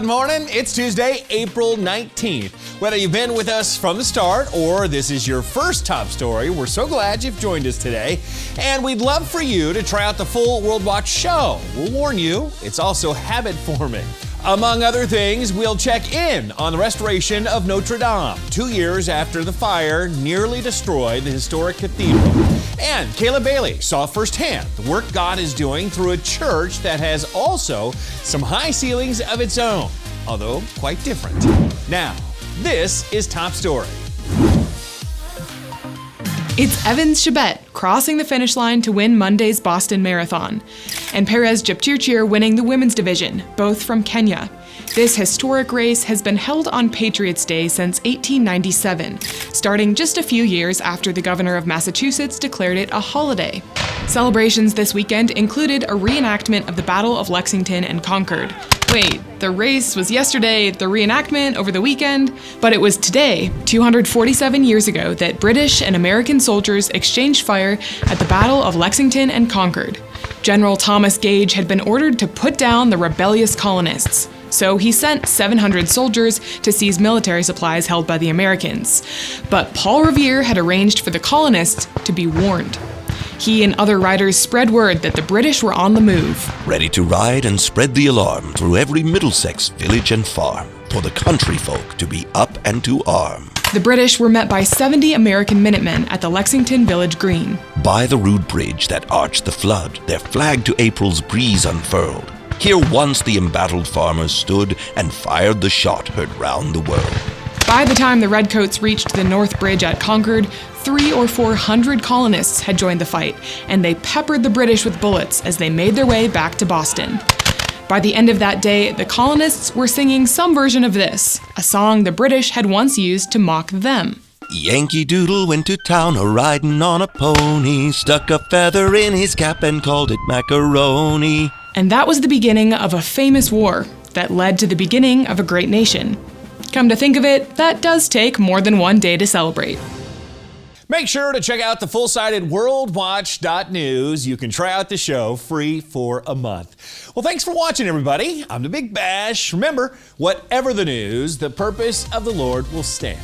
Good morning. It's Tuesday, April 19th. Whether you've been with us from the start or this is your first top story, we're so glad you've joined us today. And we'd love for you to try out the full World Watch show. We'll warn you, it's also habit forming. Among other things, we'll check in on the restoration of Notre Dame, 2 years after the fire nearly destroyed the historic cathedral. And Kayla Bailey saw firsthand the work God is doing through a church that has also some high ceilings of its own, although quite different. Now, this is Top Story. It's Evans Chebet crossing the finish line to win Monday's Boston Marathon, and Perez Jepchirchir winning the women's division, both from Kenya. This historic race has been held on Patriots Day since 1897, starting just a few years after the governor of Massachusetts declared it a holiday. Celebrations this weekend included a reenactment of the Battle of Lexington and Concord. Wait, the race was yesterday, the reenactment over the weekend? But it was today, 247 years ago, that British and American soldiers exchanged fire at the Battle of Lexington and Concord. General Thomas Gage had been ordered to put down the rebellious colonists, so he sent 700 soldiers to seize military supplies held by the Americans. But Paul Revere had arranged for the colonists to be warned. He and other riders spread word that the British were on the move. Ready to ride and spread the alarm through every Middlesex village and farm, for the country folk to be up and to arm. The British were met by 70 American Minutemen at the Lexington Village Green. By the rude bridge that arched the flood, their flag to April's breeze unfurled. Here once the embattled farmers stood and fired the shot heard round the world. By the time the Redcoats reached the North Bridge at Concord, 300 or 400 colonists had joined the fight, and they peppered the British with bullets as they made their way back to Boston. By the end of that day, the colonists were singing some version of this, a song the British had once used to mock them. Yankee Doodle went to town a-riding on a pony, stuck a feather in his cap and called it macaroni. And that was the beginning of a famous war that led to the beginning of a great nation. Come to think of it, that does take more than one day to celebrate. Make sure to check out the full-sided worldwatch.news. You can try out the show free for a month. Well, thanks for watching, everybody. I'm the Big Bash. Remember, whatever the news, the purpose of the Lord will stand.